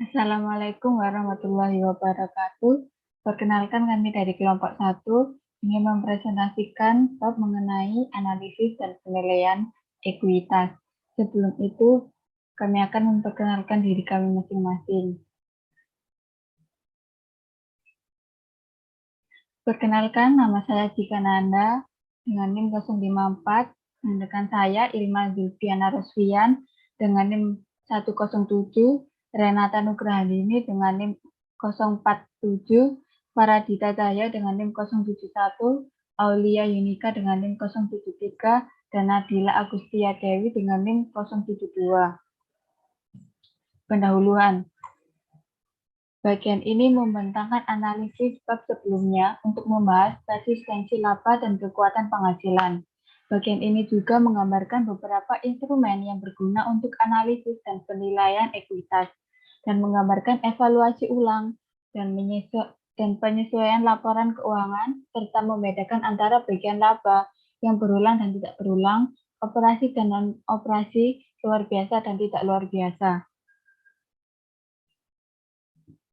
Assalamualaikum warahmatullahi wabarakatuh. Perkenalkan kami dari kelompok 1 ingin mempresentasikan bab mengenai analisis dan penilaian ekuitas. Sebelum itu, kami akan memperkenalkan diri kami masing-masing. Perkenalkan, nama saya Cika Nanda dengan NIM 054, dan rekan saya Ilma Zulfiana Rosfian dengan NIM 107, Renata Nugrahadini dengan NIM 047, Faradita Cahya dengan NIM 071, Aulia Yunika dengan NIM 073, dan Nadila Agustia Dewi dengan NIM 072. Pendahuluan. Bagian ini membentangkan analisis bab sebelumnya untuk membahas resistensi laba dan kekuatan penghasilan. Bagian ini juga menggambarkan beberapa instrumen yang berguna untuk analisis dan penilaian ekuitas, dan menggambarkan evaluasi ulang dan penyesuaian laporan keuangan, serta membedakan antara bagian laba yang berulang dan tidak berulang, operasi dan non-operasi, luar biasa dan tidak luar biasa.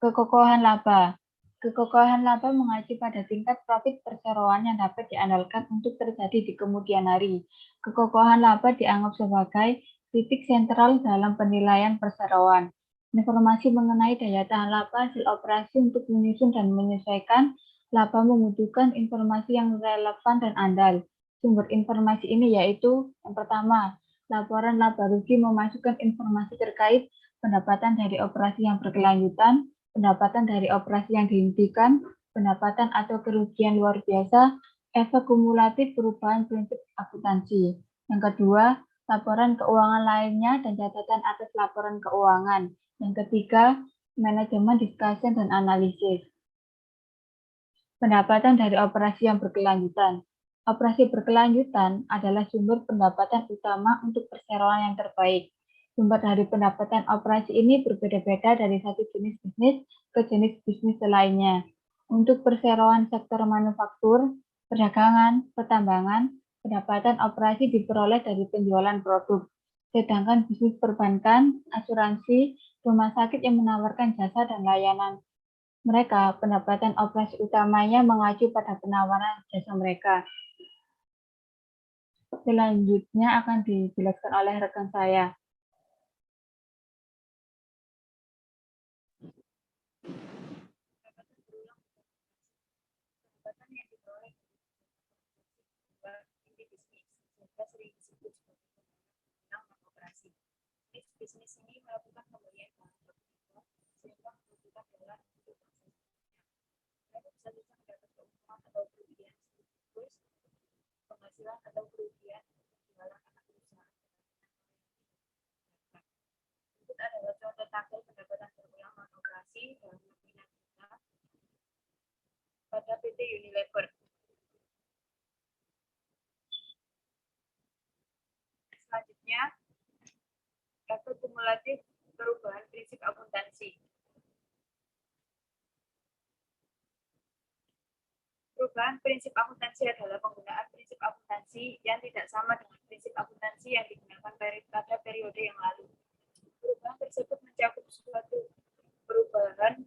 Kekokohan laba. Kekokohan laba mengacu pada tingkat profit perseroan yang dapat diandalkan untuk terjadi di kemudian hari. Kekokohan laba dianggap sebagai titik sentral dalam penilaian perseroan. Informasi mengenai daya tahan laba hasil operasi untuk menyusun dan menyesuaikan laba membutuhkan informasi yang relevan dan andal. Sumber informasi ini yaitu yang pertama, laporan laba rugi memasukkan informasi terkait pendapatan dari operasi yang berkelanjutan, pendapatan dari operasi yang dihentikan, pendapatan atau kerugian luar biasa, efek kumulatif perubahan prinsip akuntansi. Yang kedua, laporan keuangan lainnya dan catatan atas laporan keuangan. Yang ketiga, manajemen discussion dan analisis. Pendapatan dari operasi yang berkelanjutan. Operasi berkelanjutan adalah sumber pendapatan utama untuk perseroan yang terbaik. Sumber dari pendapatan operasi ini berbeda-beda dari satu jenis bisnis ke jenis bisnis lainnya. Untuk perseroan sektor manufaktur, perdagangan, pertambangan, pendapatan operasi diperoleh dari penjualan produk. Sedangkan bisnis perbankan, asuransi, rumah sakit yang menawarkan jasa dan layanan mereka, pendapatan operasi utamanya mengacu pada penawaran jasa mereka. Selanjutnya akan dijelaskan oleh rekan saya. Bisnis ini melakukan pembelian bahan baku sehingga membutuhkan dolar untuk mereka bisa mendapat keuntungan atau kerugian terus penghasilan atau kerugian jualan anak perusahaan. Berikut adalah contoh tabel pendapatan berulang non operasi dalam nominal kita pada PT Unilever. Selanjutnya, efek kumulatif perubahan prinsip akuntansi. Perubahan prinsip akuntansi adalah penggunaan prinsip akuntansi yang tidak sama dengan prinsip akuntansi yang digunakan pada periode yang lalu. Perubahan tersebut mencakup suatu perubahan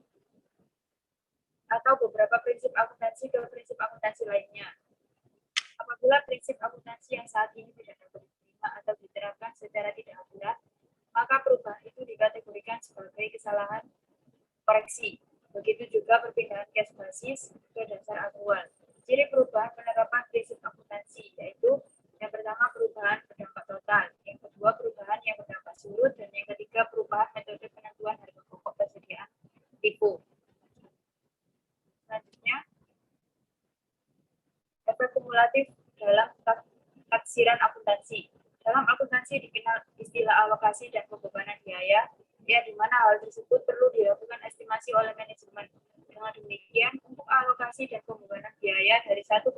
atau beberapa prinsip akuntansi ke prinsip akuntansi lainnya. Apabila prinsip akuntansi yang saat ini tidak dapat diterima atau diterapkan secara tidak akurat, maka perubahan itu dikategorikan sebagai kesalahan koreksi. Begitu juga perpindahan cash basis ke dasar akrual. Ciri perubahan penerapan prinsip akuntansi yaitu yang pertama perubahan berdampak total, yang kedua perubahan yang berdampak surut, dan yang ketiga perubahan metode penentuan harga pokok persediaan tipu. Selanjutnya, efek kumulatif dalam taksiran akuntansi. Dalam akuntansi dikenal istilah alokasi dan pembebanan biaya, ya di mana hal tersebut perlu dilakukan estimasi oleh manajemen. Dengan demikian, untuk alokasi dan pembebanan biaya dari satu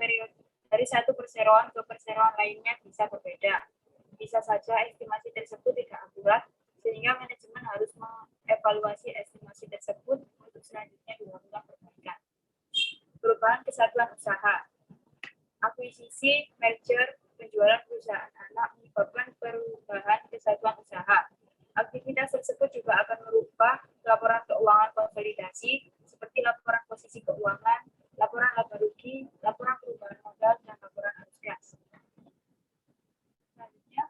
perseroan ke perseroan lainnya bisa berbeda. Bisa saja estimasi tersebut tidak akurat, sehingga manajemen harus mengevaluasi estimasi tersebut untuk selanjutnya dilakukan perbaikan. Perubahan kesatuan usaha. Akuisisi, merger, penjualan perusahaan anak menyebabkan perubahan kesatuan usaha. Aktivitas tersebut juga akan merubah laporan keuangan konsolidasi seperti laporan posisi keuangan, laporan laba rugi, laporan perubahan modal, dan laporan arus kas. Selanjutnya,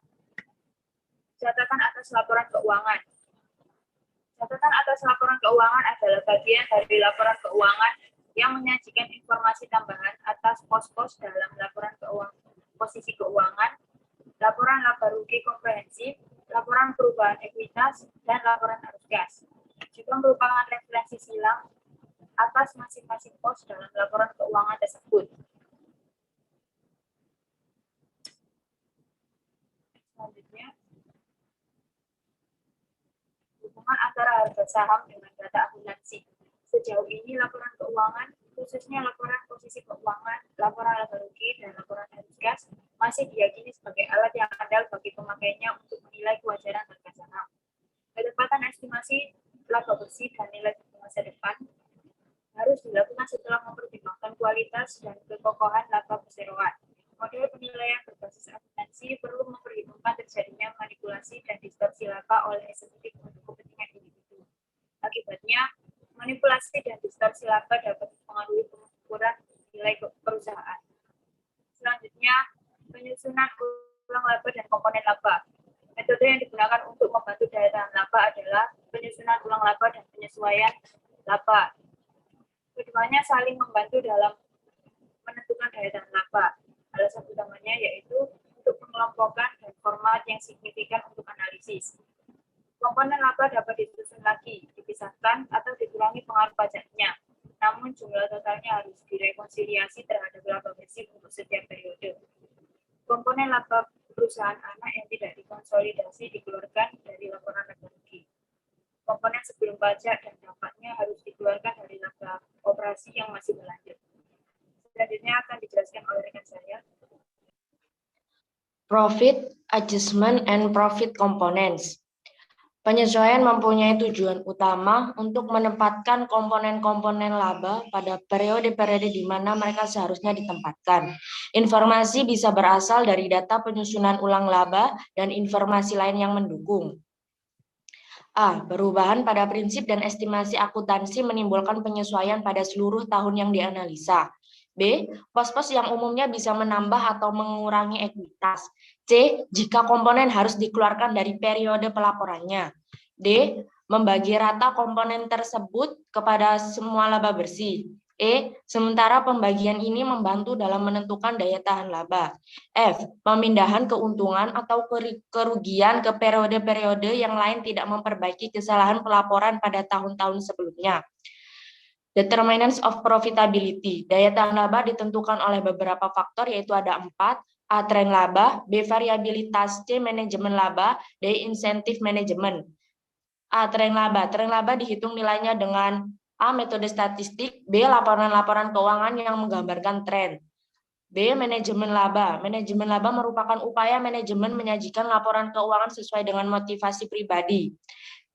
catatan atas laporan keuangan. Catatan atas laporan keuangan adalah bagian dari laporan keuangan yang menyajikan informasi tambahan atas pos-pos dalam laporan keuangan, posisi keuangan, laporan laba rugi komprehensif, laporan perubahan ekuitas, dan laporan arus kas. Juga merupakan referensi silang atas masing-masing pos dalam laporan keuangan tersebut. Selanjutnya, hubungan antara harga saham dengan data akuntansi. Sejauh ini laporan keuangan, khususnya laporan posisi keuangan, laporan laba rugi, dan laporan arus kas masih diyakini sebagai alat yang andal bagi pemakainya untuk menilai kewajaran harga saham. Ketepatan estimasi laba bersih dan nilai di masa depan harus dilakukan setelah mempertimbangkan kualitas dan kekokohan laba perseroan. Model penilaian berbasis akuntansi perlu memperhitungkan terjadinya manipulasi dan distorsi laba oleh eksekutif untuk kepentingan individu. Akibatnya, manipulasi dan distorsi laba dapat mempengaruhi pengukuran nilai perusahaan. Selanjutnya, penyusunan ulang laba dan komponen laba. Metode yang digunakan untuk membantu daya tahan laba adalah penyusunan ulang laba dan penyesuaian laba. Keduanya saling membantu dalam menentukan daya tahan laba. Alasan utamanya yaitu untuk pengelompokan dan format yang signifikan untuk analisis. Komponen laba dapat disusun lagi, dipisahkan, atau dikurangi pengaruh pajaknya. Namun jumlah totalnya harus direkonsiliasi terhadap laba bersih untuk setiap periode. Komponen laba perusahaan anak yang tidak dikonsolidasi dikeluarkan dari laporan laba rugi. Komponen sebelum pajak dan dampaknya harus dikeluarkan dari laba operasi yang masih berlanjut. Selanjutnya akan dijelaskan oleh rekan saya. Profit, adjustment, and profit components. Penyesuaian mempunyai tujuan utama untuk menempatkan komponen-komponen laba pada periode-periode di mana mereka seharusnya ditempatkan. Informasi bisa berasal dari data penyusunan ulang laba dan informasi lain yang mendukung. A. Perubahan pada prinsip dan estimasi akuntansi menimbulkan penyesuaian pada seluruh tahun yang dianalisa. B. Pos-pos yang umumnya bisa menambah atau mengurangi ekuitas. C. Jika komponen harus dikeluarkan dari periode pelaporannya. D. Membagi rata komponen tersebut kepada semua laba bersih. E. Sementara pembagian ini membantu dalam menentukan daya tahan laba. F. Pemindahan keuntungan atau kerugian ke periode-periode yang lain tidak memperbaiki kesalahan pelaporan pada tahun-tahun sebelumnya. Determinants of profitability. Daya tahan laba ditentukan oleh beberapa faktor, yaitu ada 4. A. Tren laba. B. Variabilitas. C. Manajemen laba. D. Insentif manajemen. A. Tren laba. Tren laba dihitung nilainya dengan A. Metode statistik. B. Laporan-laporan keuangan yang menggambarkan tren. B. Manajemen laba. Manajemen laba merupakan upaya manajemen menyajikan laporan keuangan sesuai dengan motivasi pribadi.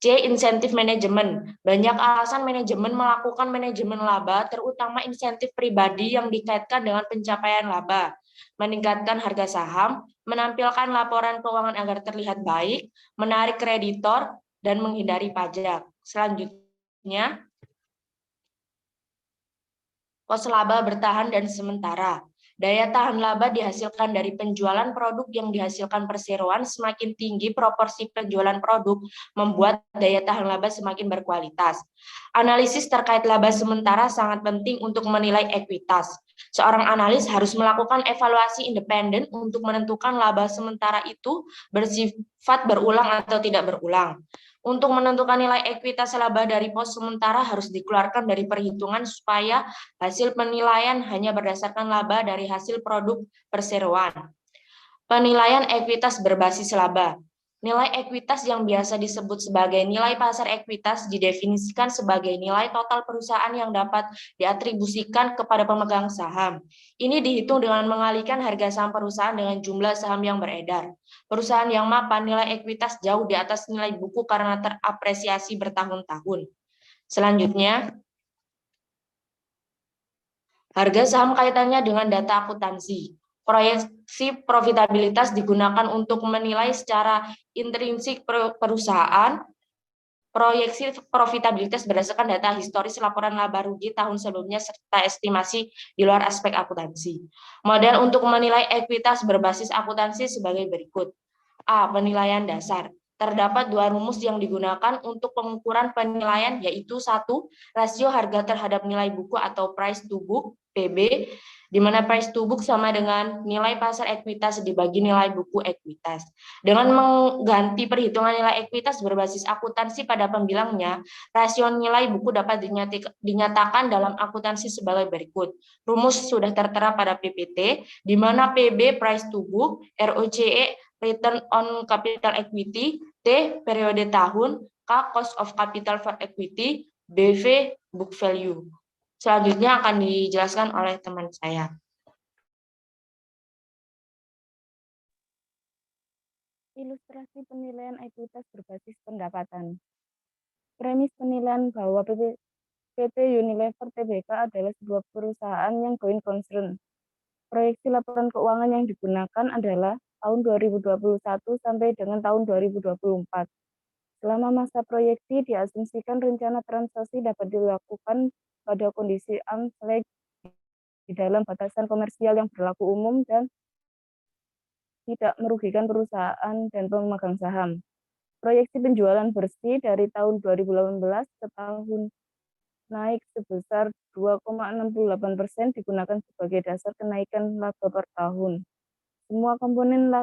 C. Insentif manajemen. Banyak alasan manajemen melakukan manajemen laba, terutama insentif pribadi yang dikaitkan dengan pencapaian laba, meningkatkan harga saham, menampilkan laporan keuangan agar terlihat baik, menarik kreditor, dan menghindari pajak. Selanjutnya, pos laba bertahan dan sementara. Daya tahan laba dihasilkan dari penjualan produk yang dihasilkan perseroan. Semakin tinggi proporsi penjualan produk, membuat daya tahan laba semakin berkualitas. Analisis terkait laba sementara sangat penting untuk menilai ekuitas. Seorang analis harus melakukan evaluasi independen untuk menentukan laba sementara itu bersifat berulang atau tidak berulang. Untuk menentukan nilai ekuitas laba dari pos sementara harus dikeluarkan dari perhitungan supaya hasil penilaian hanya berdasarkan laba dari hasil produk perseroan. Penilaian ekuitas berbasis laba. Nilai ekuitas yang biasa disebut sebagai nilai pasar ekuitas didefinisikan sebagai nilai total perusahaan yang dapat diatribusikan kepada pemegang saham. Ini dihitung dengan mengalihkan harga saham perusahaan dengan jumlah saham yang beredar. Perusahaan yang mapan nilai ekuitas jauh di atas nilai buku karena terapresiasi bertahun-tahun. Selanjutnya, harga saham kaitannya dengan data akuntansi. Proyeksi profitabilitas digunakan untuk menilai secara intrinsik perusahaan. Proyeksi profitabilitas berdasarkan data historis laporan laba rugi tahun sebelumnya serta estimasi di luar aspek akuntansi. Model untuk menilai ekuitas berbasis akuntansi sebagai berikut. A. Penilaian dasar. Terdapat dua rumus yang digunakan untuk pengukuran penilaian, yaitu 1. Rasio harga terhadap nilai buku atau price to book, PB, di mana price to book sama dengan nilai pasar ekuitas dibagi nilai buku ekuitas. Dengan mengganti perhitungan nilai ekuitas berbasis akuntansi pada pembilangnya, rasio nilai buku dapat dinyatakan dalam akuntansi sebagai berikut. Rumus sudah tertera pada PPT, di mana PB price to book, ROCE return on capital equity, T periode tahun, K cost of capital for equity, BV book value. Selanjutnya akan dijelaskan oleh teman saya. Ilustrasi penilaian ekuitas berbasis pendapatan. Premis penilaian bahwa PT Unilever Tbk adalah sebuah perusahaan yang going concern. Proyeksi laporan keuangan yang digunakan adalah tahun 2021 sampai dengan tahun 2024. Selama masa proyeksi diasumsikan rencana transaksi dapat dilakukan pada kondisi arm's length di dalam batasan komersial yang berlaku umum dan tidak merugikan perusahaan dan pemegang saham. Proyeksi penjualan bersih dari tahun 2018 ke tahun naik sebesar 2,68% digunakan sebagai dasar kenaikan laba per tahun. Semua komponen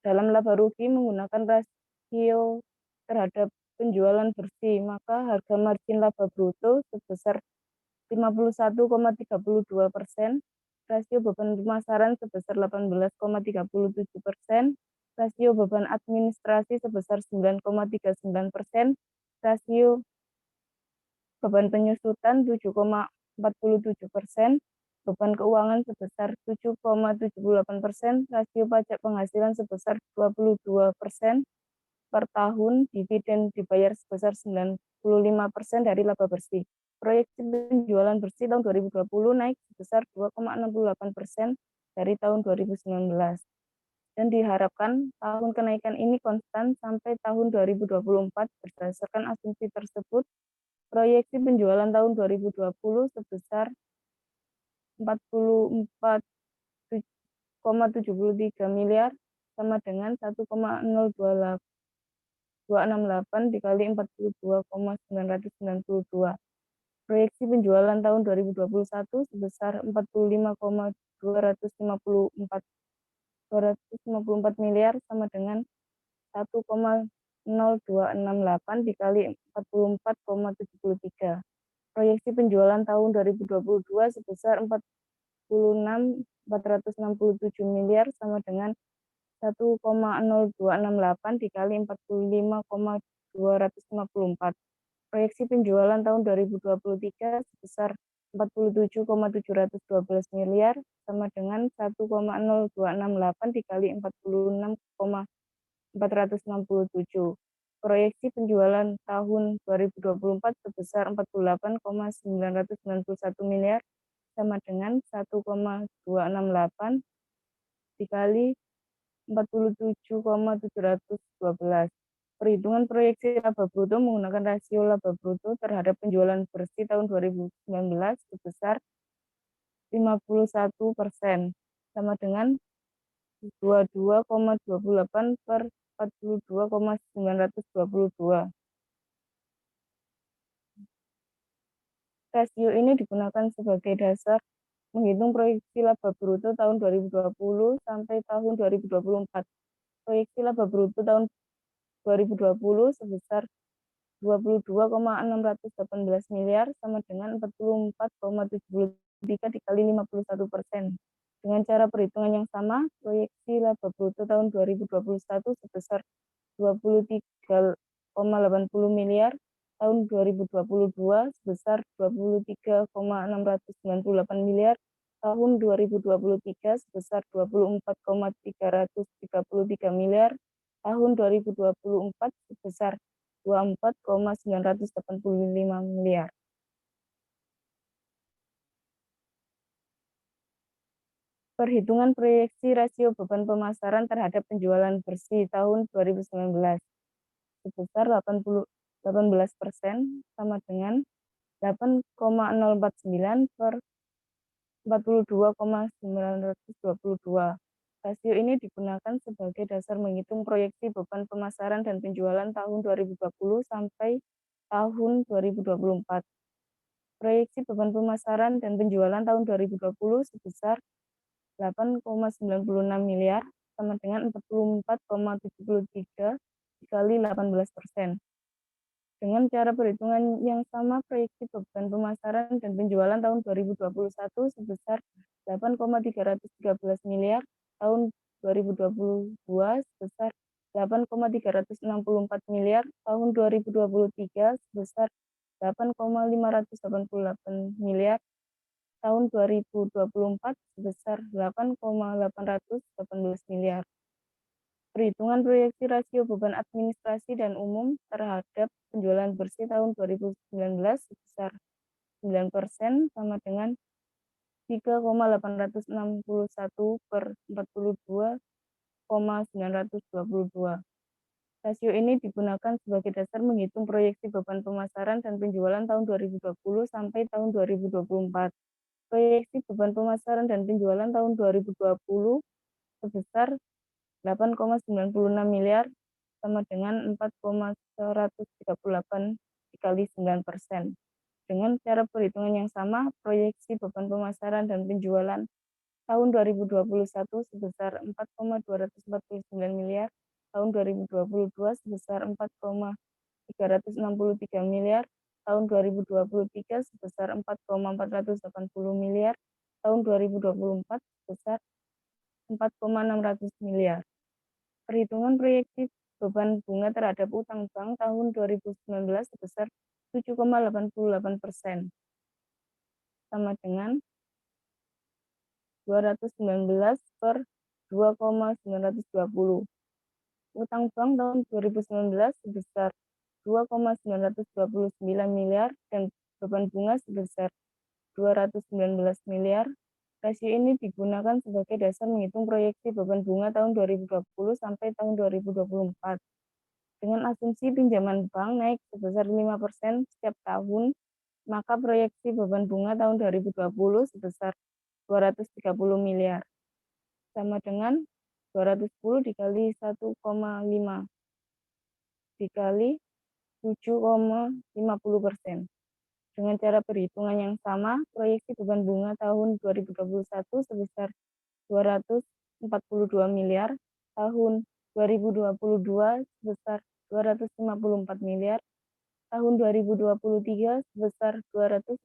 dalam laba rugi menggunakan rasio terhadap penjualan bersih, maka harga margin laba bruto sebesar 51,32%, rasio beban pemasaran sebesar 18,37%, rasio beban administrasi sebesar 9,39%, rasio beban penyusutan 7,47%, beban keuangan sebesar 7,78%, rasio pajak penghasilan sebesar 22% per tahun, dividen dibayar sebesar 95% dari laba bersih. Proyeksi penjualan bersih tahun 2020 naik sebesar 2,68% dari tahun 2019. Dan diharapkan tahun kenaikan ini konstan sampai tahun 2024. Berdasarkan asumsi tersebut, proyeksi penjualan tahun 2020 sebesar 44,73 miliar sama dengan 1,0268 dikali 42,992. Proyeksi penjualan tahun 2021 sebesar 45,254 miliar sama dengan 1,0268 dikali 44,73. Proyeksi penjualan tahun 2022 sebesar 46,467 miliar sama dengan 1,0268 dikali 45,254. Proyeksi penjualan tahun 2023 sebesar 47,712 miliar sama dengan 1,0268 dikali 46,467. Proyeksi penjualan tahun 2024 sebesar 48,991 miliar sama dengan 1,268 dikali 47,712. Perhitungan proyeksi laba bruto menggunakan rasio laba bruto terhadap penjualan bersih tahun 2019 sebesar 51% sama dengan 22,28 per 42,922. Rasio ini digunakan sebagai dasar menghitung proyeksi laba bruto tahun 2020 sampai tahun 2024. Proyeksi laba bruto tahun 2020 sebesar 22,618 miliar sama dengan 44,73 dikali 51%. Dengan cara perhitungan yang sama, proyeksi laba bruto tahun 2021 sebesar 23,80 miliar, tahun 2022 sebesar 23,698 miliar, tahun 2023 sebesar 24,333 miliar, tahun 2024 sebesar 24,985 miliar. Perhitungan proyeksi rasio beban pemasaran terhadap penjualan bersih tahun 2019 sebesar 18% sama dengan 8,049 per 42,922. Rasio ini digunakan sebagai dasar menghitung proyeksi beban pemasaran dan penjualan tahun 2020 sampai tahun 2024. Proyeksi beban pemasaran dan penjualan tahun 2020 sebesar 8,96 miliar sama dengan 44,73 dikali 18%. Dengan cara perhitungan yang sama, proyeksi beban pemasaran dan penjualan tahun 2021 sebesar 8,313 miliar, tahun 2022 sebesar 8,364 miliar, tahun 2023 sebesar 8,588 miliar, tahun 2024 sebesar 8,818 miliar. Perhitungan proyeksi rasio beban administrasi dan umum terhadap penjualan bersih tahun 2019 sebesar 9% sama dengan 3,861 per 42,922. Rasio ini digunakan sebagai dasar menghitung proyeksi beban pemasaran dan penjualan tahun 2020 sampai tahun 2024. Proyeksi beban pemasaran dan penjualan tahun 2020 sebesar 8,96 miliar sama dengan 4,138 dikali 9%. Dengan cara perhitungan yang sama, proyeksi beban pemasaran dan penjualan tahun 2021 sebesar 4,249 miliar, tahun 2022 sebesar 4,363 miliar, tahun 2023 sebesar 4,480 miliar, tahun 2024 sebesar 4,600 miliar. Perhitungan proyeksi beban bunga terhadap utang bank tahun 2019 sebesar 7,88% sama dengan 219 per 2,920. Utang bank tahun 2019 sebesar 2,929 miliar dan beban bunga sebesar 219 miliar. Rasio ini digunakan sebagai dasar menghitung proyeksi beban bunga tahun 2020 sampai tahun 2024. Dengan asumsi pinjaman bank naik sebesar 5% setiap tahun, maka proyeksi beban bunga tahun 2020 sebesar 230 miliar. Sama dengan 210 dikali 1,5 dikali 7,50%. Dengan cara perhitungan yang sama, proyeksi beban bunga tahun 2021 sebesar 242 miliar, tahun 2022 sebesar 254 miliar, tahun 2023 sebesar 266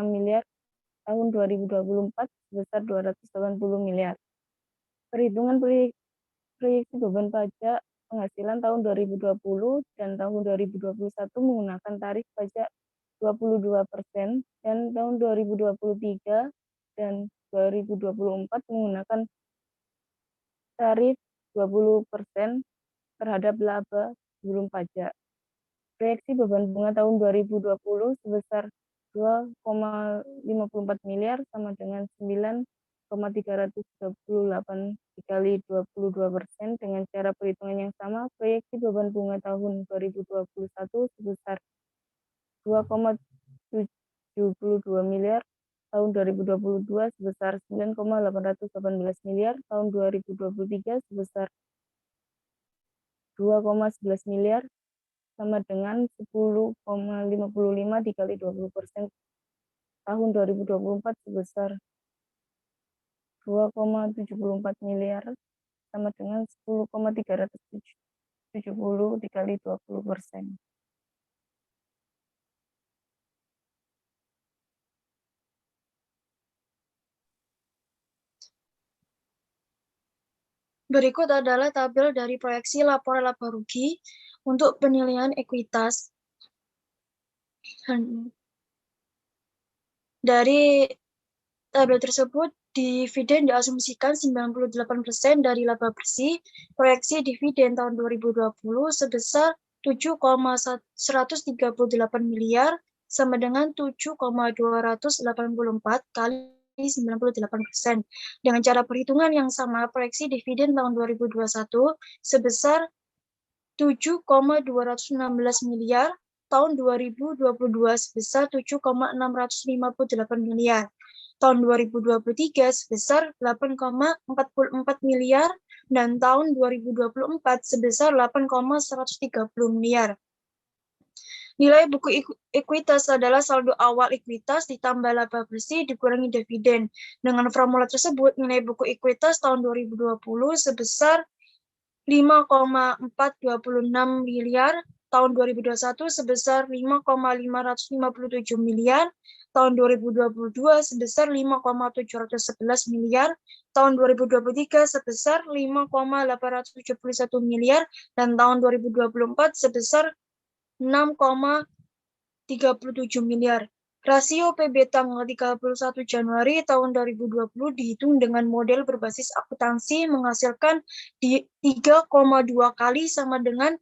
miliar, tahun 2024 sebesar 280 miliar. Perhitungan proyeksi beban pajak penghasilan tahun 2020 dan tahun 2021 menggunakan tarif pajak 22% dan tahun 2023 dan 2024 menggunakan tarif 20% terhadap laba sebelum pajak. Proyeksi beban bunga tahun 2020 sebesar 2,54 miliar sama dengan 9,338 dikali 22%. Dengan cara perhitungan yang sama, proyeksi beban bunga tahun 2021 sebesar 2,72 miliar, tahun 2022 sebesar 9,818 miliar, tahun 2023 sebesar 2,11 miliar, sama dengan 10,55 dikali 20%. Tahun 2024 sebesar 2,74 miliar, sama dengan 10,370 dikali 20%. Berikut adalah tabel dari proyeksi laporan laba rugi untuk penilaian ekuitas. Dari tabel tersebut, dividen diasumsikan 98% dari laba bersih. Proyeksi dividen tahun 2020 sebesar 7,138 miliar sama dengan 7,284 kali 98%. Dengan cara perhitungan yang sama, proyeksi dividen tahun 2021 sebesar 7,216 miliar, tahun 2022 sebesar 7,658 miliar, tahun 2023 sebesar 8,44 miliar, dan tahun 2024 sebesar 8,130 miliar. Nilai buku ekuitas adalah saldo awal ekuitas ditambah laba bersih dikurangi dividen. Dengan formula tersebut, nilai buku ekuitas tahun 2020 sebesar 5,426 miliar, tahun 2021 sebesar 5,557 miliar, tahun 2022 sebesar 5,711 miliar, tahun 2023 sebesar 5,871 miliar, dan tahun 2024 sebesar 6,37 miliar. Rasio PB tanggal 31 Januari tahun 2020 dihitung dengan model berbasis akuntansi menghasilkan 3,2 kali sama dengan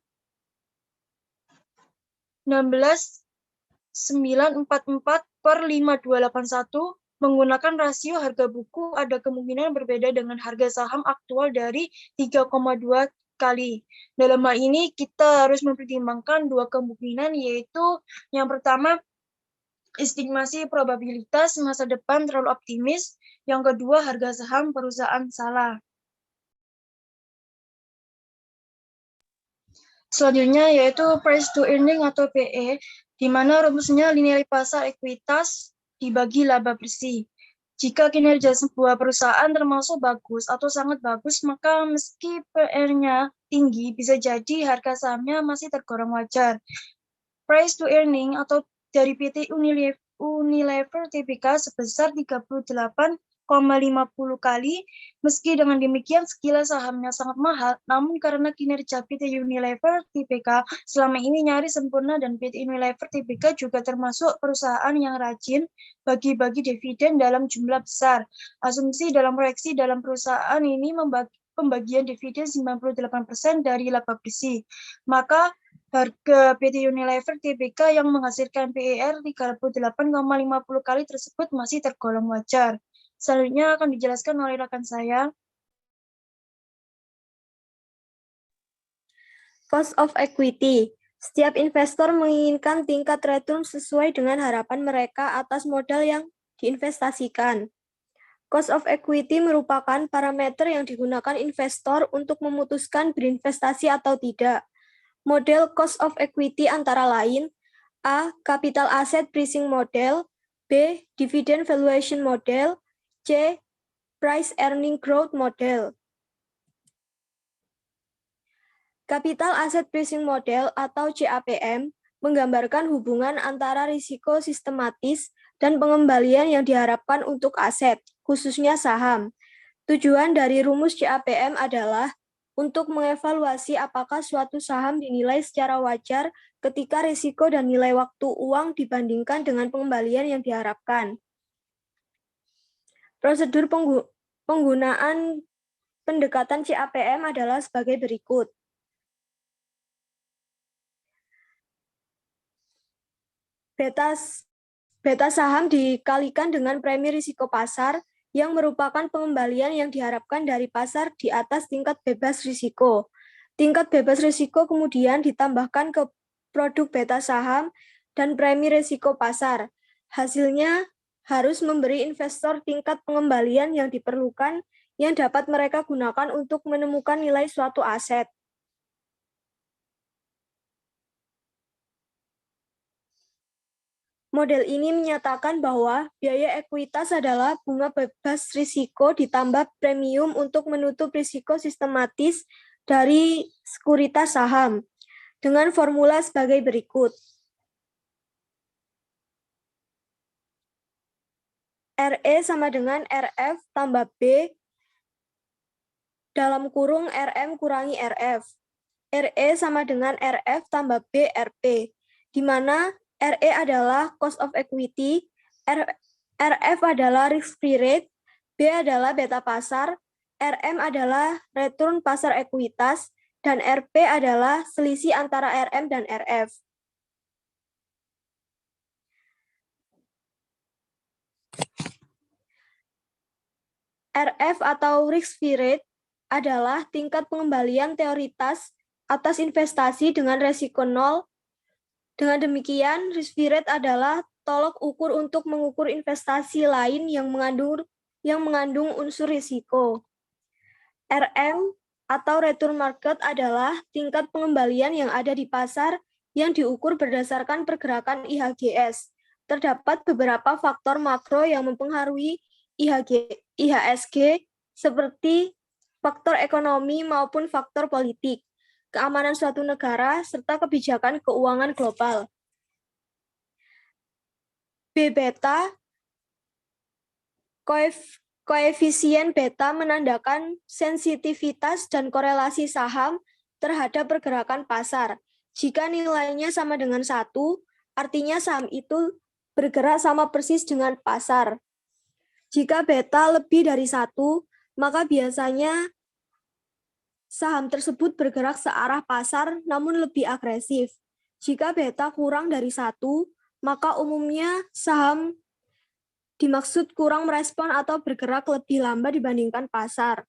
16,944/5281. Menggunakan rasio harga buku ada kemungkinan berbeda dengan harga saham aktual dari 3,2 kali. Dalam hal ini kita harus mempertimbangkan dua kemungkinan, yaitu yang pertama estimasi probabilitas masa depan terlalu optimis, yang kedua harga saham perusahaan salah. Selanjutnya yaitu price to earning atau PE, di mana rumusnya nilai pasar ekuitas dibagi laba bersih. Jika kinerja sebuah perusahaan termasuk bagus atau sangat bagus, maka meski PR-nya tinggi, bisa jadi harga sahamnya masih tergolong wajar. Price to earning atau dari PT Unilever Tbk sebesar 38,50 kali. Meski dengan demikian sekilas sahamnya sangat mahal, namun karena kinerja PT Unilever Tbk selama ini nyaris sempurna dan PT Unilever Tbk juga termasuk perusahaan yang rajin bagi-bagi dividen dalam jumlah besar. Asumsi dalam proyeksi dalam perusahaan ini pembagian dividen 98% dari laba bersih. Maka harga PT Unilever Tbk yang menghasilkan PER 38,50 kali tersebut masih tergolong wajar. Selanjutnya akan dijelaskan oleh rekan saya. Cost of equity. Setiap investor menginginkan tingkat return sesuai dengan harapan mereka atas modal yang diinvestasikan. Cost of equity merupakan parameter yang digunakan investor untuk memutuskan berinvestasi atau tidak. Model cost of equity antara lain A. Capital Asset Pricing Model, B. Dividend Valuation Model, C. Price Earning Growth Model. Capital Asset Pricing Model atau CAPM menggambarkan hubungan antara risiko sistematis dan pengembalian yang diharapkan untuk aset, khususnya saham. Tujuan dari rumus CAPM adalah untuk mengevaluasi apakah suatu saham dinilai secara wajar ketika risiko dan nilai waktu uang dibandingkan dengan pengembalian yang diharapkan. Prosedur penggunaan pendekatan CAPM adalah sebagai berikut. Beta saham dikalikan dengan premi risiko pasar yang merupakan pengembalian yang diharapkan dari pasar di atas tingkat bebas risiko. Tingkat bebas risiko kemudian ditambahkan ke produk beta saham dan premi risiko pasar. Hasilnya harus memberi investor tingkat pengembalian yang diperlukan yang dapat mereka gunakan untuk menemukan nilai suatu aset. Model ini menyatakan bahwa biaya ekuitas adalah bunga bebas risiko ditambah premium untuk menutup risiko sistematis dari sekuritas saham, dengan formula sebagai berikut. RE sama dengan RF tambah B dalam kurung RM kurangi RF. RE sama dengan RF tambah B RP, di mana RE adalah cost of equity, RF adalah risk-free rate, B adalah beta pasar, RM adalah return pasar ekuitas, dan RP adalah selisih antara RM dan RF. RF atau risk-free rate adalah tingkat pengembalian teoritas atas investasi dengan resiko nol. Dengan demikian, risk-free rate adalah tolok ukur untuk mengukur investasi lain yang mengandung unsur risiko. RM atau return market adalah tingkat pengembalian yang ada di pasar yang diukur berdasarkan pergerakan IHSG. Terdapat beberapa faktor makro yang mempengaruhi IHSG seperti faktor ekonomi maupun faktor politik, keamanan suatu negara, serta kebijakan keuangan global. B beta, koefisien beta menandakan sensitivitas dan korelasi saham terhadap pergerakan pasar. Jika nilainya sama dengan 1, artinya saham itu bergerak sama persis dengan pasar. Jika beta lebih dari 1, maka biasanya saham tersebut bergerak searah pasar namun lebih agresif. Jika beta kurang dari 1, maka umumnya saham dimaksud kurang merespon atau bergerak lebih lambat dibandingkan pasar.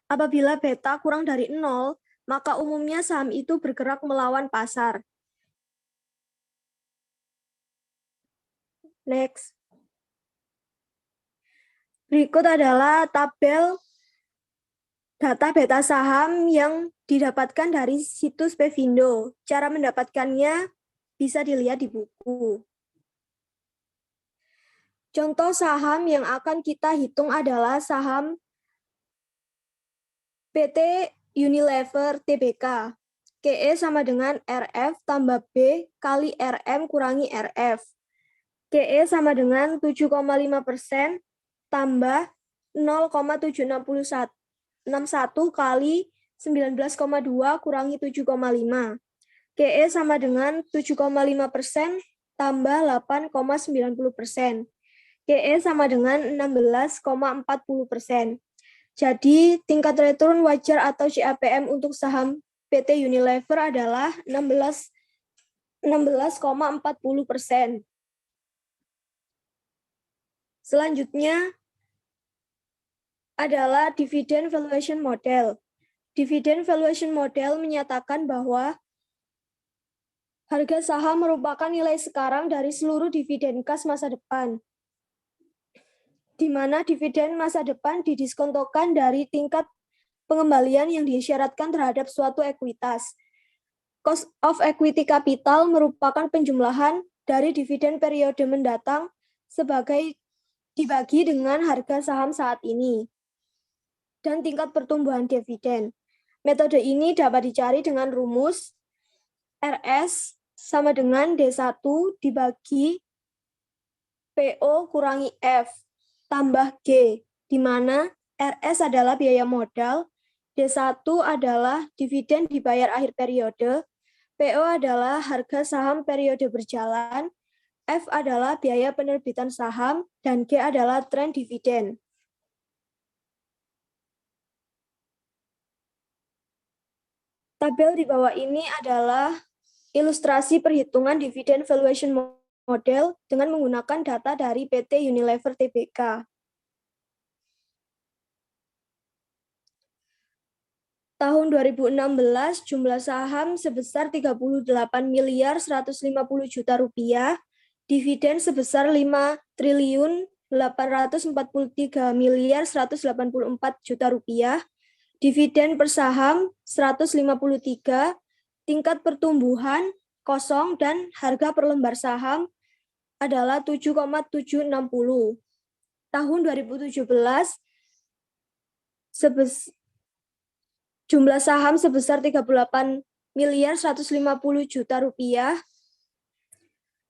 Apabila beta kurang dari 0, maka umumnya saham itu bergerak melawan pasar. Next. Berikut adalah tabel data beta saham yang didapatkan dari situs Pevindo. Cara mendapatkannya bisa dilihat di buku. Contoh saham yang akan kita hitung adalah saham PT Unilever Tbk. KE sama dengan RF tambah B kali RM kurangi RF. KE sama dengan 7,5% tambah 0,761 kali 19,2 kurangi 7,5. KE sama dengan 7,5% tambah 8,90%. KE sama dengan 16,40%. Jadi tingkat return wajar atau CAPM untuk saham PT Unilever adalah 16,40%. Selanjutnya adalah dividend valuation model. Dividend valuation model menyatakan bahwa harga saham merupakan nilai sekarang dari seluruh dividen kas masa depan, di mana dividen masa depan didiskontokan dari tingkat pengembalian yang disyaratkan terhadap suatu ekuitas. Cost of equity capital merupakan penjumlahan dari dividen periode mendatang sebagai dibagi dengan harga saham saat ini dan tingkat pertumbuhan dividen. Metode ini dapat dicari dengan rumus RS sama dengan D1 dibagi PO kurangi F tambah G, di mana RS adalah biaya modal, D1 adalah dividen dibayar akhir periode, PO adalah harga saham periode berjalan, F adalah biaya penerbitan saham, dan G adalah tren dividen. Tabel di bawah ini adalah ilustrasi perhitungan dividen valuation model dengan menggunakan data dari PT Unilever Tbk. Tahun 2016 jumlah saham sebesar 38.150 juta rupiah, dividen sebesar 5.843.184 juta rupiah, dividen per saham 153, tingkat pertumbuhan kosong dan harga per lembar saham adalah 7,760. Tahun 2017 jumlah saham sebesar 38.150 juta rupiah,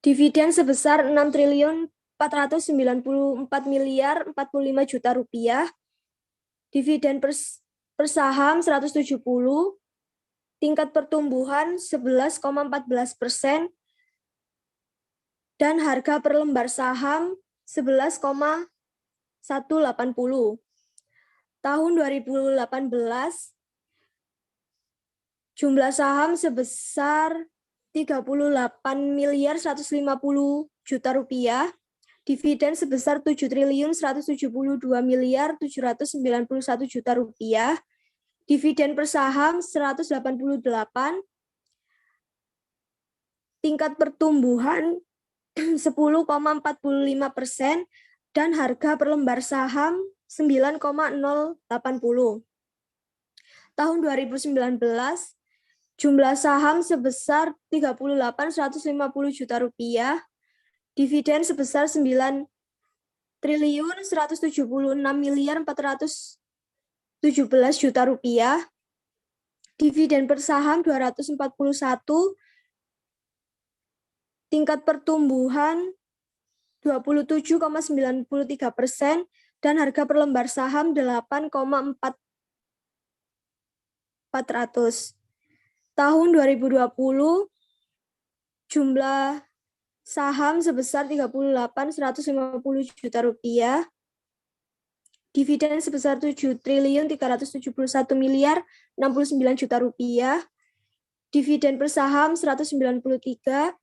dividen sebesar 6.494.045 juta rupiah, dividen per saham 170, tingkat pertumbuhan 11,14%, dan harga per lembar saham 11,180. Tahun 2018, jumlah saham sebesar 38.150 juta rupiah, dividen sebesar 7.172.791 juta rupiah, dividen per saham 188, tingkat pertumbuhan 10,45%, dan harga per lembar saham 9,080. Tahun 2019, jumlah saham sebesar 38.150 juta rupiah, dividen sebesar 9.176.417 juta rupiah, dividen per saham 241, tingkat pertumbuhan 27,93%, dan harga per lembar saham 8,400. Tahun 2020, jumlah saham sebesar 38.150 juta rupiah, dividen sebesar 7.371.069 juta rupiah, dividen per saham 193,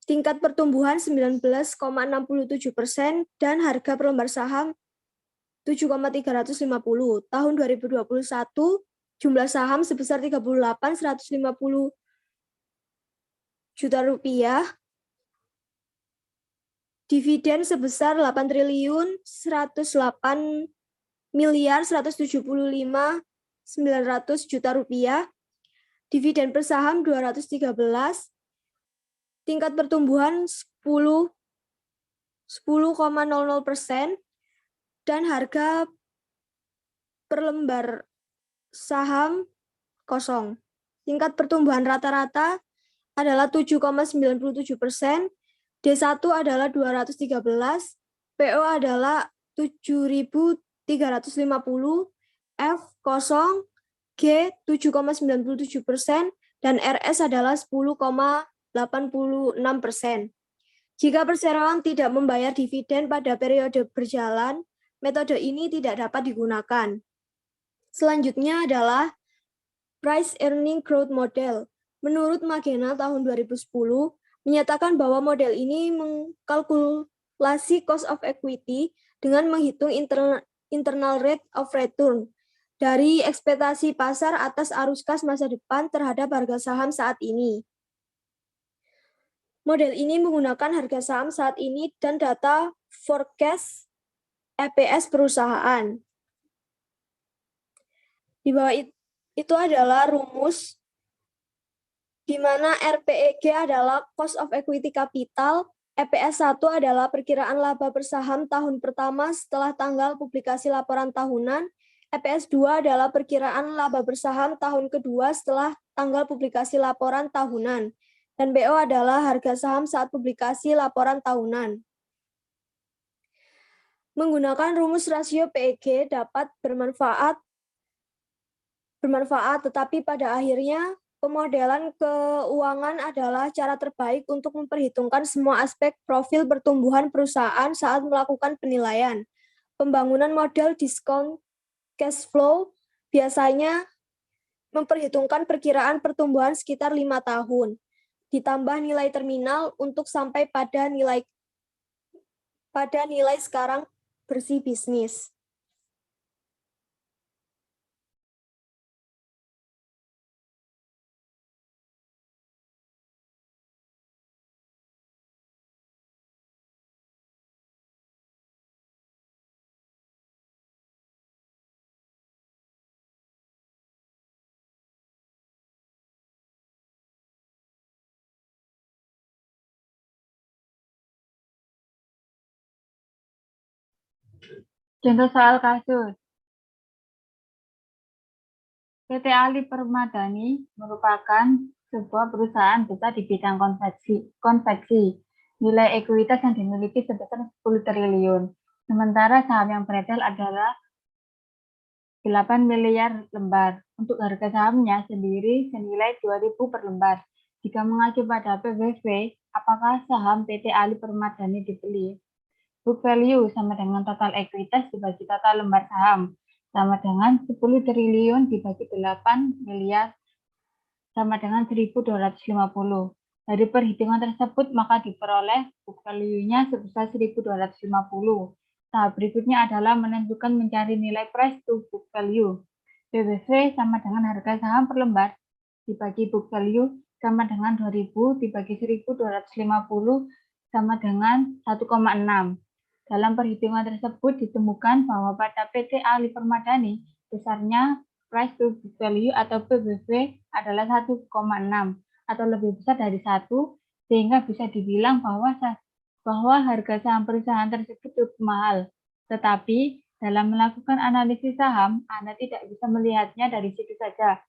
tingkat pertumbuhan 19,67%, dan harga per lembar saham 7,350. Tahun 2021, jumlah saham sebesar 38.150 juta rupiah, dividen sebesar 8.108.175.900 juta rupiah, dividen per saham 213, tingkat pertumbuhan 10,00%, dan harga per lembar saham kosong. Tingkat pertumbuhan rata-rata adalah 7,97%, D1 adalah 213, PO adalah 7.350, F0, G 7,97%, dan RS adalah 10,86%. Jika perseroan tidak membayar dividen pada periode berjalan, metode ini tidak dapat digunakan. Selanjutnya adalah Price Earning Growth Model. Menurut Magena tahun 2010, menyatakan bahwa model ini mengkalkulasi cost of equity dengan menghitung internal rate of return dari ekspektasi pasar atas arus kas masa depan terhadap harga saham saat ini. Model ini menggunakan harga saham saat ini dan data forecast EPS perusahaan. Di bawah itu adalah rumus di mana RPEG adalah cost of equity capital, EPS 1 adalah perkiraan laba per saham tahun pertama setelah tanggal publikasi laporan tahunan, EPS 2 adalah perkiraan laba per saham tahun kedua setelah tanggal publikasi laporan tahunan, dan BO adalah harga saham saat publikasi laporan tahunan. Menggunakan rumus rasio PEG dapat bermanfaat, tetapi pada akhirnya pemodelan keuangan adalah cara terbaik untuk memperhitungkan semua aspek profil pertumbuhan perusahaan saat melakukan penilaian. Pembangunan model discount cash flow biasanya memperhitungkan perkiraan pertumbuhan sekitar 5 tahun, ditambah nilai terminal untuk sampai pada nilai sekarang bersih bisnis. Contoh soal kasus. PT Ali Permadani merupakan sebuah perusahaan besar di bidang konveksi. Nilai ekuitas yang dimiliki sebesar 10 triliun. Sementara saham yang beredar adalah 8 miliar lembar. Untuk harga sahamnya sendiri senilai 2.000 per lembar. Jika mengacu pada PBV, apakah saham PT Ali Permadani dibeli? Book value sama dengan total ekuitas dibagi total lembar saham, sama dengan 10 triliun dibagi 8 miliar, sama dengan 1.250. Dari perhitungan tersebut, maka diperoleh book value-nya sebesar 1.250. Tahap berikutnya adalah menentukan mencari nilai price to book value. PBV sama dengan harga saham per lembar dibagi book value sama dengan 2.000 dibagi 1.250 sama dengan 1,6. Dalam perhitungan tersebut ditemukan bahwa pada PT Ali Permadani besarnya price to book value atau PBV adalah 1,6 atau lebih besar dari 1, sehingga bisa dibilang bahwa harga saham perusahaan tersebut cukup mahal. Tetapi dalam melakukan analisis saham, Anda tidak bisa melihatnya dari situ saja.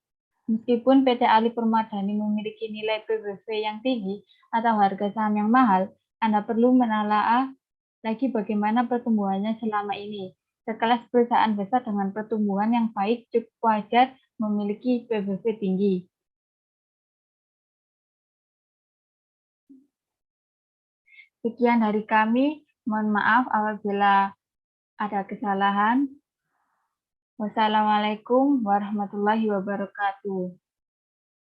Meskipun PT Ali Permadani memiliki nilai PBV yang tinggi atau harga saham yang mahal, Anda perlu menelaah lagi bagaimana pertumbuhannya selama ini. Sekelas perusahaan besar dengan pertumbuhan yang baik cukup wajar memiliki PBV tinggi. Sekian dari kami. Mohon maaf apabila ada kesalahan. Wassalamualaikum warahmatullahi wabarakatuh.